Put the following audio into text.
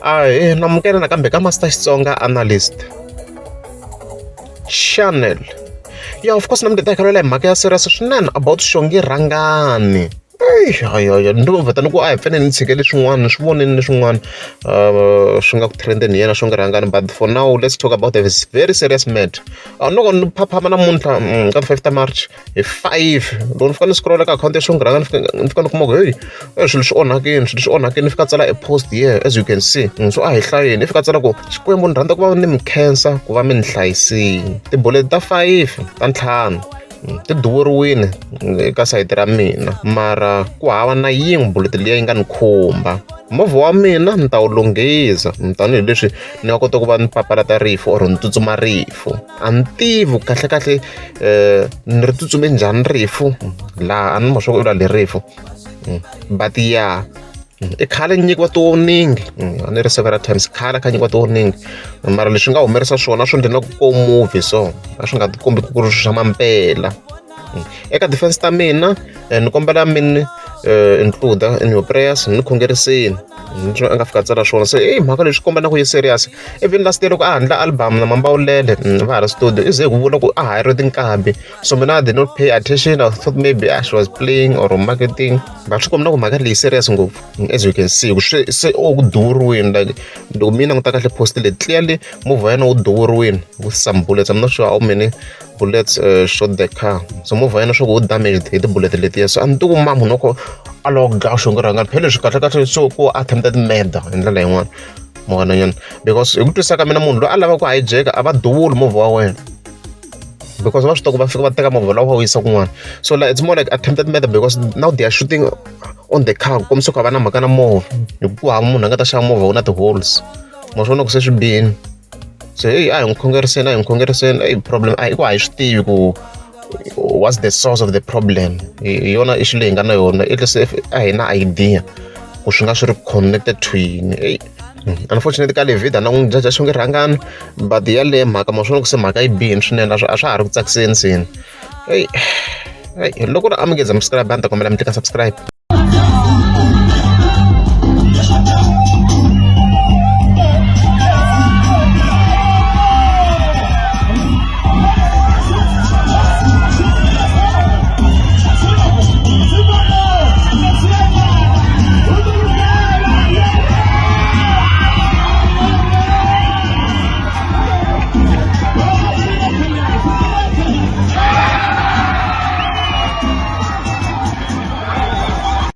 namukela nakambe ka Master Xitsonga Analyst Channel. Yeah, of course, namukela hi mhaka ya serious swinene about Xongi Rhangani. Ndo vatani ku a hi fanele ni tshikele swin'wana swi voneni leswin'wana swi nga ku trendeni yena Xongi Rhangani, but for now let's talk about a very serious matter. Loko ni phaphama namuntlha ka 5 March hi 5 loko ni fika ni scroll ka account ya Xongi Rhangani ni fika ni kuma ku swilo swi onhakini ni fika tsala a post here as you can see. So a hi hlayeni ni fika tsala ku Xikwembu ni rhandza ku va ni mi khensa ku va mi ni hlayisini. Tibuleti ta 5 ta 5 ti duvuriwile eka sayiti ra mina, mara ku hava na yin'we bullet liya yi nga ni khumba. Movha wa mina ni ta wu lunghisa tanihileswi ni nga kota ku va ni papalata rifu or ni tsutsuma rifu. A ni tivi kahlekahle ni ri tsutsume njhani rifu laha a ni ma swa ku i le rifu, but ya i khale ni nyikiwa ti-warning a ni ri several times khale kha nyikiwa ti-warning, mara leswi nga humerisa swona swo ndlela ku movie so a swi nga ti kombi ku ri swa mampela. Eka defense ta mina ni kombela mi include in your prayers, ni khongeriseni leswi a nga fika tsala swona se mhaka leswi komba na ku yi serious. Even last year loko a handla album na mambawulele va ha ri studio i ze ku vula ku a ha ri tinkambi, so mina I did not pay attention. I thought maybe she was playing or marketing, but swi komba na ku mhaka leyi serious ngopfu as you can see se ku duriwini. Like loko mina ngita kahle post le clearly movie yena wu duriwini with some bullets. I'm not sure how many bullets shot the car, so movie yena swo ku damaged hi ti-bullet letiya. So a ni tiku munhu loko a loga Xongi Rhangani phela leswi kahle so ku attempted murder hi ndlela yin'wana mavona nyana, because hi ku twisisa ka mina munhu loyi a lava ku hijack a va duvuli movha wa wena because va swi tiva ku va fika va teka movha lawa va wu yisa kun'wana. So like it's more like attempted murder because now they are shooting on the car ku kombisa ku va na mhaka na movha hi ku hava munhu a nga ta xava movha wu na ti-holes ma swona ku se swi bihini. So a hi n'wi khongeriseni problem a hi ku a hi swi tivi ku what's the source of the problem. Hi yona issue leyi hi nga na yona at least a hi na idea ku swi nga swi ri connected to yini. Unfortunately ka le vida na n'wi jaja Xongi Rhangani, but yaleyo mhaka ma swona ku se mhaka yi bihini swinene a swa ha ri ku tsakiseni. Loko ri a mi nge za mi subscribe a ni ta kombela mi tlika subscribe.